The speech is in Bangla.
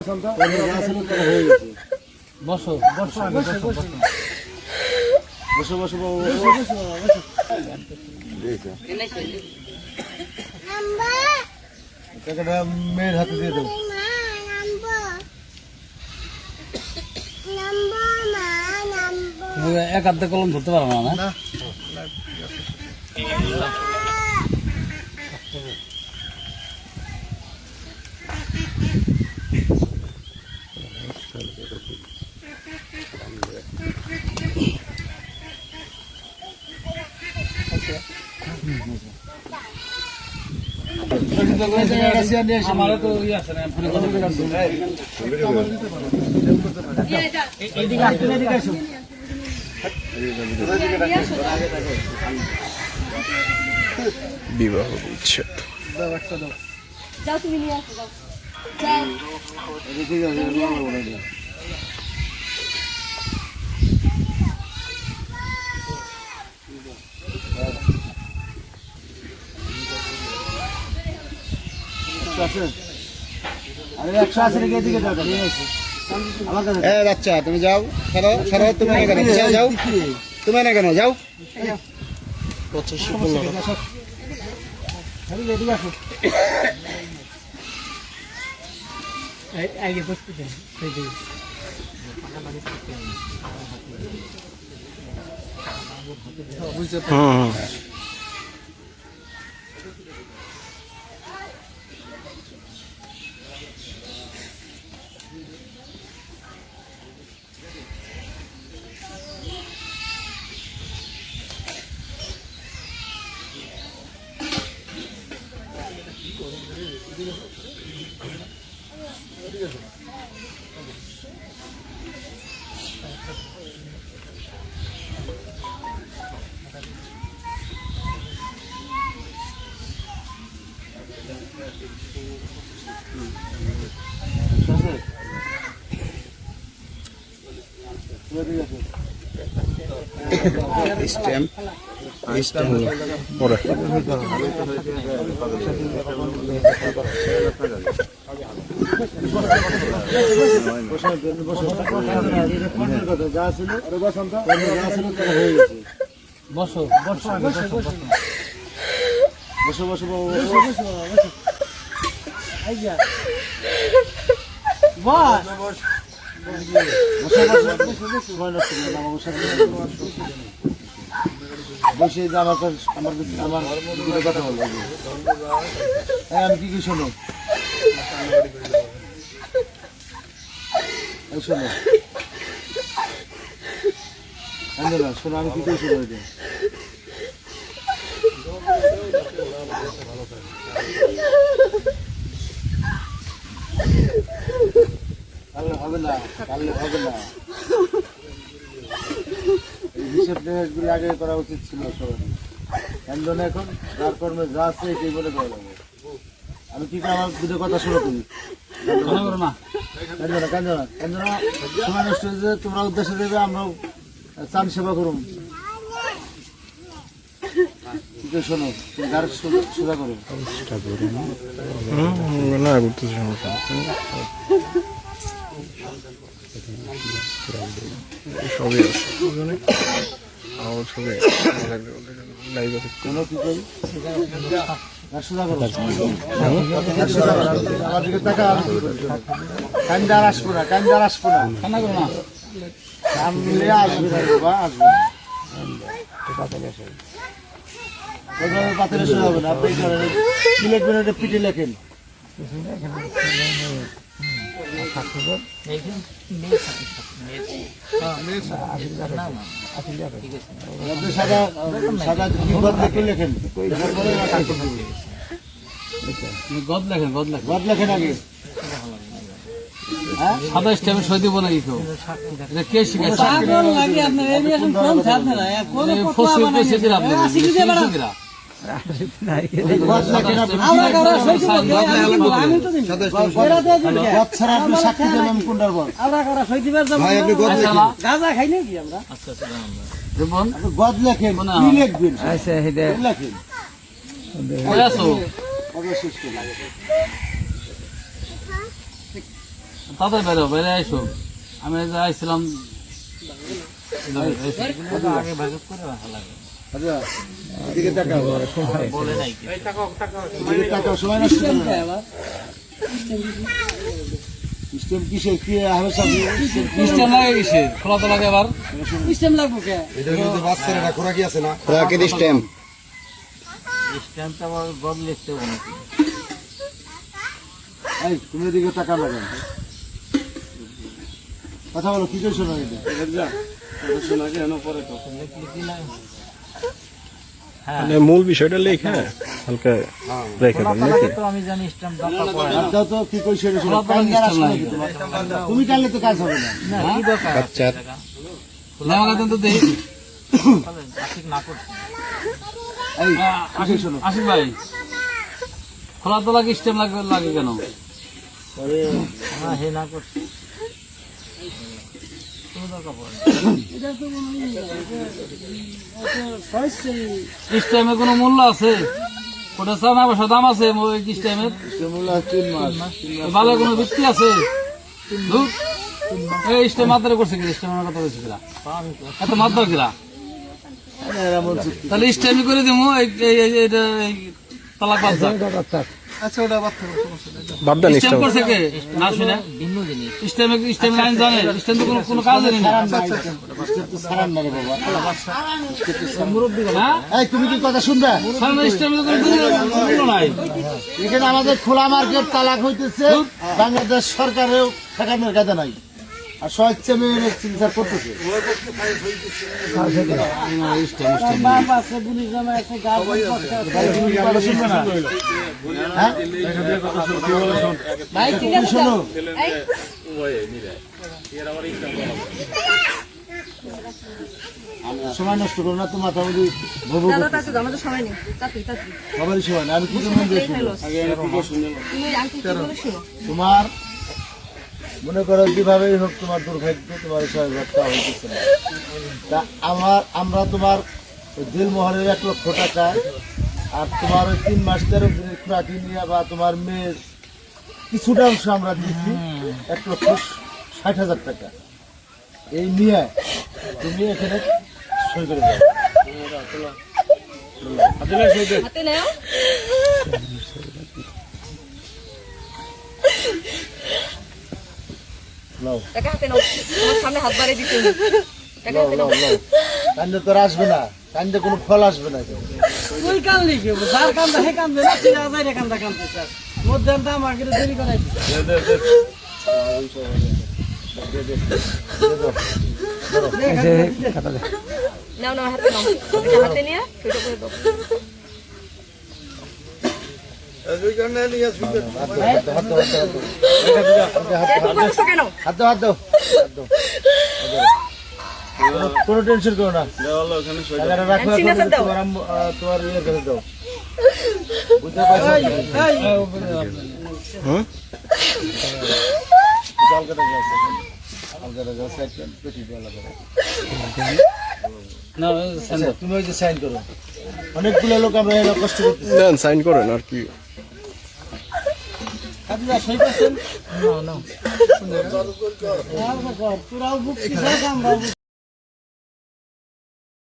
বসো বসো বসো বসো বসো বসো মেয়ের হাতে দিয়ে দেবো। এক হাতে কলম ধরতে পারবো না। আমারও তো ইয়ে আছে না বিবাহ বিচ্ছেদ। যাও তুমি নিয়ে আসো যাও বাচ্চা তুমি যাও সরো তুমি না কেন যাও তুমি না কেন যাও পরে বসো বসো বসো বসো বসে আমার কথা বলবো। আমি কি কি শোনো শোনো শোনো আমি কি করে শোনো হবে না কাললে হবে না হিসেব গুলো আগে করা উচিত ছিল সবাই। কেন এখন যার কর্মে যা আছে সেই বলে করা যাবে। আমি কি করে আমার দুটো কথা শুনে তুমি না সময় নষ্ট হয়েছে তোমরা উদ্দেশ্য দেবে আমরাও চান সেবা করুন। শোনো যার সেবা করো না করতেছি সমস্যা সবই আছে আমার ছবি লাইভ আছে কোনো কি করি আমার দিকে টাকা কান্দার আসবো না কান্দার আসবো না কান্না করো না সামনে আসবে বাবা আসবে পাতে এসে হবে না আপনি কি লিখবেন এটা পিঠে লেখেন সাদা সাদা লিখে লেখেন গদ লেখেন গদ লেখেন আগে সাদা স্টেপে সই দিব নাকি কেউ কে শিখেছে গদ লেখেন কি লিখবেন লেখেন তাড়াতাড়ি বেরো, বেরে আইসো। আমি এই যে আইছিলাম আগে ভাগত করে ভালো লাগে। আচ্ছা এদিকে তাকাও, বলে নাই কি। এদিকে তাকাও, সময় নষ্ট করো না। সিস্টেম কিসে কি হবে সব সিস্টেম লাগে কিসে? খোলা তো লাগে আবার। সিস্টেম লাগবো কে? স্ট্যাম্পটা আবার বদলে লিখতে হবে নাকি? এই তুমি এদিকে তাকাও না কেন? কথা বলো, কি কইছো না এটা? হ্যাঁ, মানে মূল বিষয়টা লেখা হালকা রেখে খোলা দেন তো নাকি? লাগে তো আমি জানি স্ট্যাম্প দরকার পড়ে না। বাদ দাও তো, কি কইছো এটা শোনো। খোলা তো লাগে কান্দার স্ট্যাম্প আসলে লাগে। কি তোমার? তুমি টানলে তো কাজ হবে না। না, কি দরকার? খোলা আমাকে দেন তো দেই। ঠিক না করছি। এই কি কইছো না? আশিক ভাই, খোলা তো লাগে স্ট্যাম্প লাগে কেন? হ্যাঁ, হে না করছি। কোনো দরকার পড়ে না। এটা তো মনে হয় স্ট্যাম্পের কোনো মূল্য আছে? ওটা চানা পয়সা দাম আছে ওই স্ট্যাম্পের? শিমুলা 3 মাস। ভালো কোনো ভিত্তি আছে? ধুর, এই স্ট্যাম্প মাত্রা করছে কি? স্ট্যাম্পের কথা বলছে কিরা? এত মাত্রা কিরা? এরা বলছে কি? তাহলে স্ট্যাম্প করে দিব এইটা এই তালাক বাচ্চা বাদ দেন স্ট্যাম্প ইসলাম। করছে কে? না শুনে ভিন্ন জিনিস। স্ট্যাম্প লাইন জানে? স্ট্যাম্প তো কোনো কাজ জানি না। স্টেপ তো ছাড়ান না রে বাবা। হ্যাঁ, এই তুমি কি কথা শুনবে? স্ট্যাম্পে কোনো মূল্য নাই। এখানে আমাদের খোলা মার্কেট তালাক হইতেছে, বাংলাদেশ সরকারেও ঠেকানোর কাজে নাই, আর স্বেচ্ছা মেয়ে চিকিৎসা করতেছে। বাপ আছে, পুলিশ জামা আছে, গাছ তুমি কি কথা শুনবে না? হ্যাঁ? ভাই ঠিক তুমি আছে শোনো, এই সময় নষ্ট করো না, তোমার তাহলে ভবু দাদা তাতে আমাদের সময় নেই তাতে বাবারই সময় না। আমি কি তোমার দিয়ে শুনবো? তুমি আন্টি কি বলে শুনো তোমার মনে করো যেভাবেই হোক তোমার দুর্ভাগ্য, তোমার সবাই ঘরটা হইতেছে না। তা আমরা তোমার ওই দিলমোহরের 1 লক্ষ টাকা আর তোমার ওই 3 মাস 13 দিনের খুঁড়াটি নিয়ে বা তোমার মেয়ের কিছুটা অংশ আমরা দিচ্ছি 1,60,000 টাকা। এই নিয়ে তুমি এখানে সই করে দাও। হাতে নাও নাও টাকা হাতে নাও তোমার সামনে হাত বাড়িয়ে দিতে টাকা নাও হাতে নাও নাও নাও। কান্দে তোর আসবে না, কান্দে কোনো ফল আসবে না। তুই কান লিখে যার কান্দা হে কান্দে না, তুই আজাই রে কান্দা কান্দে স্যার মধ্যে আমাকে দেরি করাই নাও নাও হাতে নাও টাকা হাতে নিয়ে সেটা করে দাও কেন হাত দাও। কোনো টেনশন করো না, টাকাটা রাখো, সিগনেচার এখন দাও। তোমার ইয়ে করে দাও। বুঝতে পারছো? হুম? আলগাটা যাচ্ছে, আলগাটা যাচ্ছে, একটা পেটি দিয়ে আলাদা করো। না, আচ্ছা, তুমি ওই যে সাইন করো। অনেকগুলো লোক আমরা এরা কষ্ট করতেছি। দেন সাইন করেন আর কি। আপনারা সই করছেন? তোরাও বুক কিসা কাম